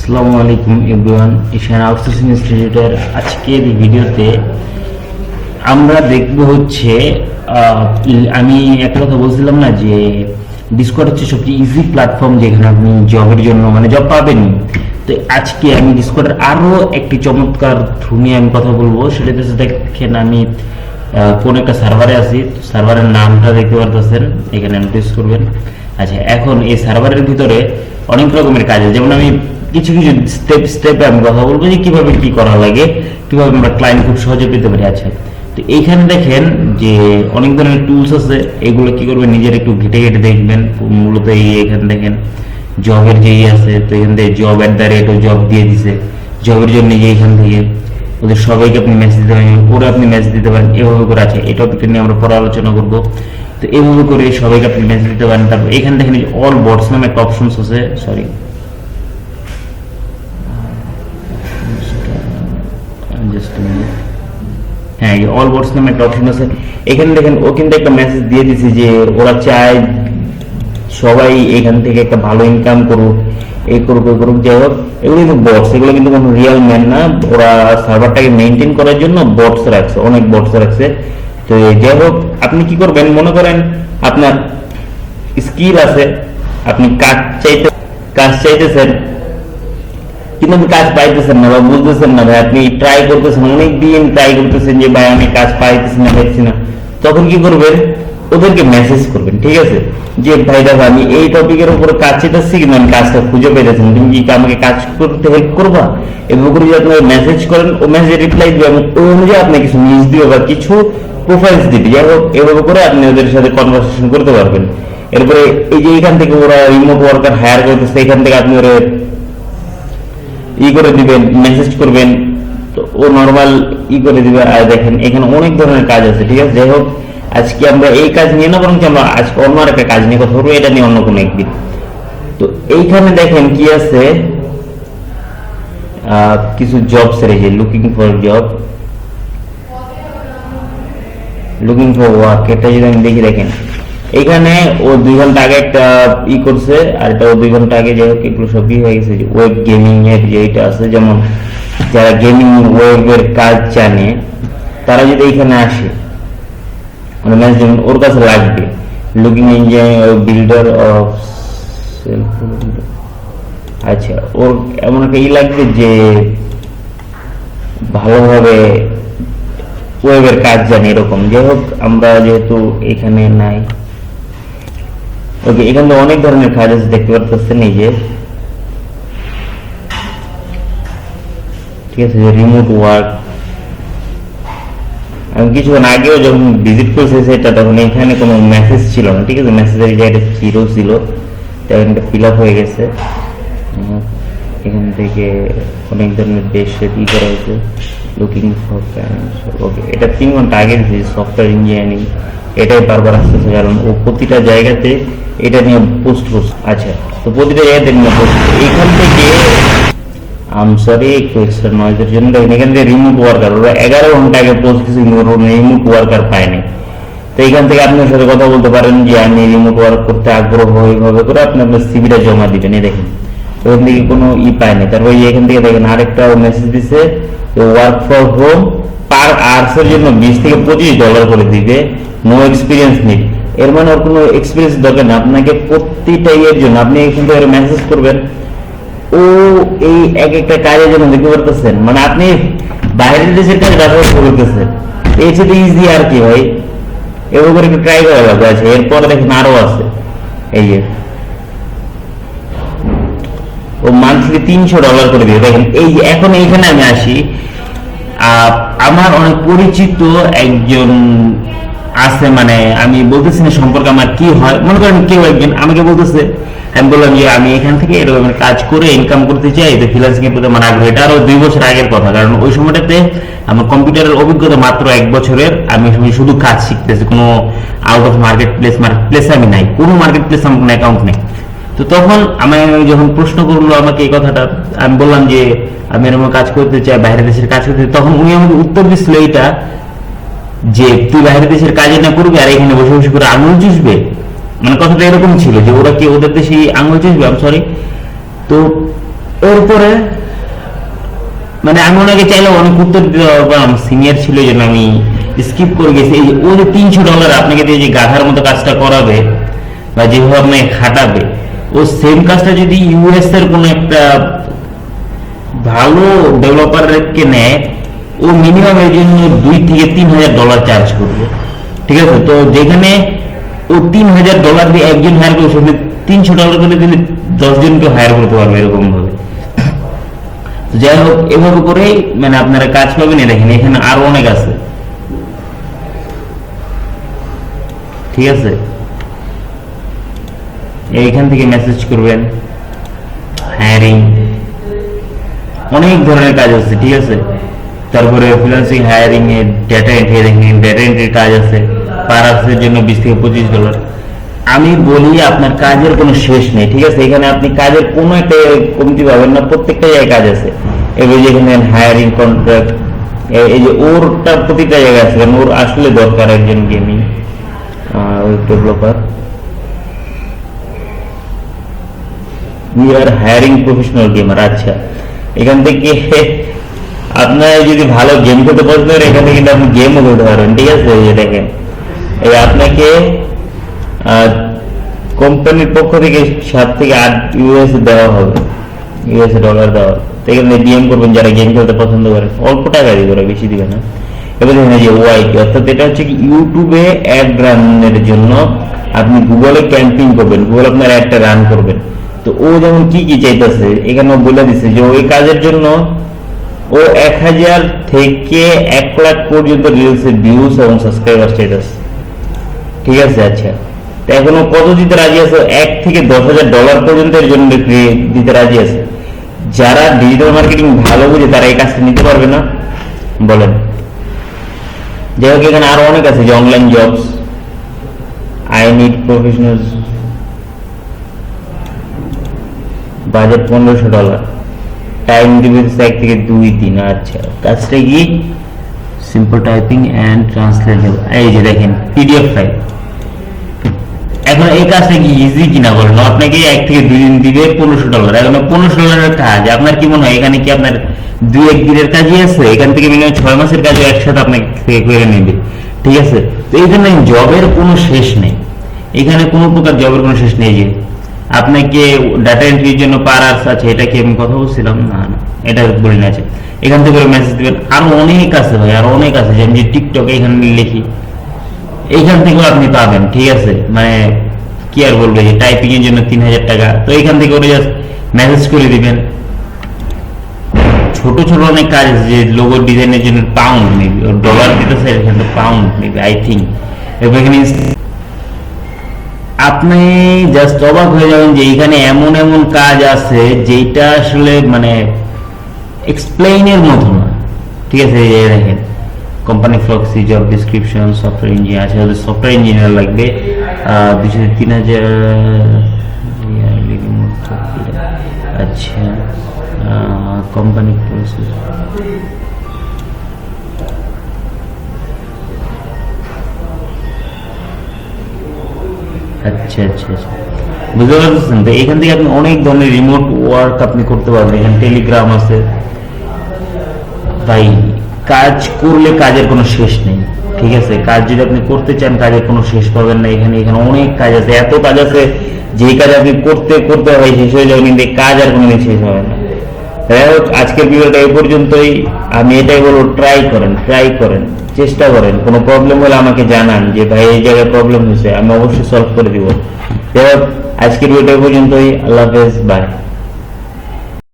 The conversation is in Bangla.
আসসালামু আলাইকুম এভরিওয়ান, ঈশান আউটসোর্সিং ইনস্টিটিউটের আজকের ভিডিওতে আমরা দেখব হচ্ছে আমি একটা কথা বলছিলাম না যে ডিসকর্ড হচ্ছে সবচেয়ে ইজি প্ল্যাটফর্ম যেখানে আপনি জবের জন্য মানে জব পাবেন। তো আজকে আমি ডিসকর্ডের আরও একটি চমৎকার থ্রু নিয়ে আমি কথা বলবো। সেটা হচ্ছে দেখেন আমি কোন একটা সার্ভারে আছি, সার্ভারের নামটা দেখতে পারতেছেন, এখানে নোটিস করবেন। আচ্ছা, এখন এই সার্ভারের ভিতরে অনেক রকমের কাজ আছে, যেমন আমি কিছু কিছু স্টেপে আমি কথা বলবো যে কিভাবে কি করা লাগে, কিভাবে আমরা ক্লায়েন্ট খুব সহজে পেতে পারি। আচ্ছা, তো এইখানে দেখেন যে অনেক ধরনের টুলস আছে, এগুলো কি করবেন নিজের একটু ঘেটে ঘেটে দেখবেন। মূলত এখানে দেখেন জবের যেই আছে, তো এখান থেকে job@, জব দিয়ে দিছে জবের জন্য, যে এখান থেকে ওদের সবাইকে আপনি মেসেজ দিতে পারেন, ওরা আপনি মেসেজ দিতে পারেন, এভাবে করে আছে। এই টপিকটা নিয়ে আমরা পরে আলোচনা করবো। তো এইভাবে করে সবাইকে আপনি মেসেজ দিতে পারেন। তারপর এখানে দেখেন অল বটস নামে একটা অপশনস আছে, সরি হ্যাঁ, অল বটস নামে একটা অপশন আছে। এখানে দেখেন ও কিন্তু একটা মেসেজ দিয়ে দিছে যে ওরা চায় সবাই এখান থেকে একটা ভালো ইনকাম করুক, এই করুক ওই করুক, যাই হোক। এগুলো কিন্তু বটস, এগুলো কিন্তু কোনো রিয়েল ম্যান না। ওরা সার্ভারটাকে মেনটেন করার জন্য বটস রাখছে, অনেক বটস রাখছে। তো যাই হোক, আপনি কি করবেন, মনে করেন আপনার স্কিল আছে, আপনি কাজ চাইতেছেন কিন্তু আপনি কাজ পাইতেছেন না বা বুঝতেছেন না ভাই, আপনি ট্রাই করতেছেন, অনেকদিন ট্রাই করতেছেন যে ভাই আমি কাজ পাইতেছি না পাইতেছি না, তখন কি করবেন, ওদেরকে মেসেজ করবেন, ঠিক আছে, যে ভাই দেখো আমি এই টপিকের উপরে কাজ চাইতেছি কিন্তু আমি কাজটা খুঁজে পেতেছি না, তুমি কি আমাকে কাজ করতে হেল্প করবা। এভাবে করে যদি আপনি মেসেজ করেন, ও মেসেজে রিপ্লাই দিবে এবং ওই অনুযায়ী আপনি কিছু নিউজ দিবে বা কিছু প্রোফাইলস দিবে। যাই হোক, এভাবে করে আপনি ওদের সাথে কনভারসেশন করতে পারবেন। এরপরে এই যে এখান থেকে ওরা রিমোট ওয়ার্কার হায়ার করতেছে, এখান থেকে আপনি ওরা করে দিবেন, মেসেজ করবেন, তো ও নর্মাল করে দিবে। আর দেখেন এখানে অনেক ধরনের কাজ আছে, ঠিক আছে। যাই হোক, আজকে আমরা এই কাজ নিয়ে না, বরং আমরা আজকে অন্য একটা কাজ নিয়ে কথা বলবো, এটা নিয়ে অন্য কোনো একদিন। তো এইখানে দেখেন কি আছে, কিছু জবস রয়েছে, লুকিং ফর ওয়ার্ক। এটা যদি আমি দেখি, দেখেন এখানে ও 2 ঘন্টা আগে একটা করছে, আর এটা ও 2 ঘন্টা আগে, যাই হোক এগুলো সবই হয়ে গেছে। ওয়েব গেমিং এর যেটা আছে, যেমন যারা গেমিং ওয়েবের কাজ জানে তারা যদি এখানে আসে, মানে যেমন ওর কাছে লাগবে looking engineer builder of self, আচ্ছা ওর এমন একটা লাগবে যে ভালোভাবে ওয়েবের কাজ জানে এরকম। যাই হোক, আমরা যেহেতু এখানে নাই, ওকে, এখানে অনেক ধরনের কাজ আছে দেখতে পাচ্ছেন, এই যে ঠিক আছে, রিমোট ওয়ার্ক। আমি কিছুক্ষণ আগেও যখন ভিজিট করছি সেটা, তখন এখানে কোনো মেসেজ ছিল না, ঠিক আছে, মেসেজের জায়গাটা 0 ছিল, তখন এটা ফিল আপ হয়ে গেছে। এখান থেকে অনেক ধরনের দেশে কি করা হয়েছে, লুকিং ফর, ওকে, এটা 3 ঘন্টা আগে সফটওয়্যার ইঞ্জিনিয়ারিং, এটাই বারবার আসতেছে, কারণ ও প্রতিটা জায়গাতে এটা নিয়ে পোস্ট করছে। আচ্ছা, তো প্রতিটা জায়গাতে নিয়ে পোস্ট, এখান থেকে সরি একটু এক্সট্রা নয়েজের জন্য এখান থেকে রিমোট ওয়ার্কার, ওরা 11 ঘন্টা আগে পোস্ট কিছু রিমোট ওয়ার্কার পায়নি। তো এখান থেকে আপনার সাথে কথা বলতে পারেন যে আমি রিমোট ওয়ার্ক করতে আগ্রহ, এইভাবে করে আপনি আপনার সিভিটা জমা দিবেন। এই দেখেন ওখান থেকে কোনো পায়নি। তারপর এখান থেকে দেখেন আরেকটা মেসেজ দিছে, ওয়ার্ক ফর হোম পার আওয়ার্সের জন্য $20 থেকে $25 করে দিবে, নো এক্সপিরিয়েন্স নিড। এর মানে ওর কোনো এক্সপিরিয়েন্স দরকার না, আপনাকে প্রতিটা ইয়ের জন্য আপনি এখান থেকে মেসেজ করবেন, ও এই এক একটা কাজের জন্য দেখতে পারতেছেন, মানে আপনি বাইরের দেশের কাজ ব্যবহার করতেছেন, এই সাথে ইজি আর কি ভাই, এভাবে করে একটু ট্রাই করা লাগবে। আছে এরপরে দেখেন আরো আছে, এই যে ও মান্থলি $300 করে দিয়ে দেখেন। এই যে এখন এইখানে আমি আসি, আমার অনেক পরিচিত একজন আছে, মানে আমি বলতেছি না সম্পর্কে আমার কি হয়, মনে করেন কেউ একজন আমাকে বলতেছে, আমি বললাম যে আমি এখান থেকে এরকম কাজ করে ইনকাম করতে চাই, তো ফ্রিল্যান্সিং এর প্রতি আমার আগ্রহ। এটা আরো 2 বছর আগের কথা, কারণ ওই সময়টাতে আমার কম্পিউটারের অভিজ্ঞতা মাত্র 1 বছরের, আমি শুধু কাজ শিখতেছি, কোনো আউট অফ মার্কেট প্লেস আমি নাই, কোনো মার্কেট প্লেস আমার কোনো অ্যাকাউন্ট নেই। তো তখন আমি যখন প্রশ্ন করলো আমাকে এই কথাটা, আমি বললাম যে আমি এরকম কাজ করতে চাই, বাইরের দেশের কাজ করতে চাই, তখন উনি আমাকে উত্তর দিচ্ছিল এইটা যে তুই বাইরের দেশের কাজে না করবি আর এখানে বসে বসে করে আঙুল চুষবে, মানে কথাটা এরকম ছিল যে ওরা কি ওদের দেশে আঙুল চুষবে, আমি সরি। তো এরপরে মানে আমি ওনাকে চাইলে অনেক উত্তর দিতে পারবো, আমার সিনিয়র ছিল এই জন্য আমি স্কিপ করে গেছি। এই যে ও যে $300 আপনাকে দিয়ে যে গাধার মতো কাজটা করাবে বা যেভাবে আপনাকে খাটাবে, ও সেম কাজটা যদি ইউএস এর কোনো একটা ভালো ডেভেলপারকে নেয়, ও মিনিমাম এর জন্য $2,000 থেকে $3,000 চার্জ করবে। ঠিক আছে, তো যেখানে ও $3,000 দিয়ে একজন হায়ার করবে, সেখানে $300 করে দিলে 10 জনকে হায়ার করতে পারবে এরকম ভাবে। যাই হোক, এভাবে করে মানে আপনারা কাজ পাবেন। দেখেন এখানে আরো অনেক আছে, ঠিক আছে। এইখান থেকে মেসেজ করবেন, হায়ারিং, অনেক ধরনের কাজ আছে, ঠিক আছে। তারপরে ফ্রিল্যান্সিং, হায়ারিং এর ডেটা এন্ট্রি, দেখেন ডেটা এন্ট্রির কাজ আছে, পার আওয়ারের জন্য $20 থেকে $25। আমি বলি আপনার কাজের কোনো শেষ নেই, ঠিক আছে। এখানে আপনি কাজের কোনো একটা কমতি পাবেন না, প্রত্যেকটা জায়গায় কাজ আছে। এবার যেখানে হায়ারিং, কন্ট্রাক্ট, এই যে ওরটা প্রতিটা জায়গায় আছে, কারণ ওর আসলে দরকার একজন gaming developer. We are hiring professional gamer. আচ্ছা, এখান থেকে আপনার যদি ভালো গেম খেলতে পছন্দ করেন, এখানে কিন্তু আপনি গেমও খেলতে পারবেন, ঠিক আছে। এই দেখেন, এই আপনাকে কোম্পানির পক্ষ থেকে 7 থেকে 8 US দেওয়া হবে, US ডলার দেওয়া। এখানে ডিএম করবেন যারা গেম খেলতে পছন্দ করেন, অল্প টাকা দিবে, ওরা বেশি দিবে না। এবার দেখেন যে ওয়াইটি, অর্থাৎ এটা হচ্ছে কি ইউটিউবে অ্যাড রানের জন্য আপনি গুগলে ক্যাম্পিং করবেন, গুগল আপনার অ্যাডটা রান করবেন। তো ও যেমন কি কি চাইতেছে এখানে বলে দিচ্ছে যে ওই কাজের জন্য ও 1000 থেকে 1 লাখ পর্যন্ত রিলসের ভিউজ এবং সাবস্ক্রাইবার চাইতেছে, ঠিক আছে। আচ্ছা, তো এখনো কত দিতে রাজি আছে? $1 থেকে $10,000 পর্যন্ত এর জন্য দিতে রাজি আছে। যারা ডিজিটাল মার্কেটিং ভালো বুঝে তারা এই কাজটা নিতে পারবে না বলেন? যাই হোক, এখানে আরো অনেক আছে, যে online jobs, I need professional, budget $1,500, time দিবে 1 থেকে 2 দিন। আচ্ছা, কাজটা কি? Simple typing and translation. এই যে দেখেন পিডিএফ ফাইল। এখন এই কাজটা কি ইজি কিনা বলেন? আপনাকে 1 থেকে 2 দিন দিবে $1,500। এখন $1,500 কাজ আপনার কি মনে হয় এখানে কি আপনার 2-1 দিনের কাজই আছে? এখান থেকে মিনিমাম 6 মাসের কাজও একসাথে আপনাকে থেকে করে নেবে, ঠিক আছে। তো এই জন্য জবের কোনো শেষ নেই, এখানে কোনো প্রকার জবের কোনো শেষ নেই। যে আপনাকে ডাটা এন্ট্রির জন্য পার আওয়ার্স আছে, এটা কি আমি কথা বলছিলাম? না না, এটা বলি না। আছে এখান থেকে মেসেজ দিবেন, আরো অনেক আছে ভাই, আরো অনেক আছে। যে আমি যে টিকটকে এখানে লিখি, এইখান থেকেও আপনি পাবেন, ঠিক আছে। মানে কি আর বলবো, যে টাইপিং এর জন্য $3,000, তো এইখান থেকে ওরা জাস্ট মেসেজ করে দিবেন। ছোট ছোট অনেক কাজ আছে, যে লোগো ডিজাইনের জন্য পাউন্ড মেবি, ওর ডলার দিতেছে, এখানে পাউন্ড মেবি, আই থিঙ্ক। এখানে আপনি জাস্ট অবাক হয়ে যাবেন যে এখানে এমন এমন কাজ আছে যেটা আসলে মানে এক্সপ্লেইনের মতো না, ঠিক আছে। দেখেন কোম্পানি ফ্লক্সি, জব ডিসক্রিপশন, সফটওয়্যার ইঞ্জিনিয়ার আছে, সফটওয়্যার ইঞ্জিনিয়ার লাগবে 2-3,000। আচ্ছা, কোম্পানি প্রসেস, আচ্ছা আচ্ছা আচ্ছা, বুঝতে পারছেন। তো এখান থেকে আপনি অনেক ধরনের রিমোট ওয়ার্ক আপনি করতে পারবেন। এখানে টেলিগ্রাম আছে ভাই, কাজ করলে কাজের কোনো শেষ নেই, ঠিক আছে। কাজ যদি আপনি করতে চান, কাজের কোনো শেষ পাবেন না। এখানে অনেক কাজ আছে, এত কাজ আছে যেই কাজ আপনি করতে করতে হয় শেষ হয়ে যাবে, কিন্তু কাজ আর কোনোদিন শেষ হবে না। যাই হোক, আজকের ভিডিওটা এই পর্যন্তই। আমি এটাই বলবো, ট্রাই করেন, চেষ্টা করেন। কোনো প্রবলেম হলে আমাকে জানান যে ভাই এই জায়গায় প্রবলেম হয়েছে, আমি অবশ্যই সলভ করে দিব। যাই হোক, আজকের ভিডিওটা এই পর্যন্তই। আল্লাহ হাফেজ, বাই।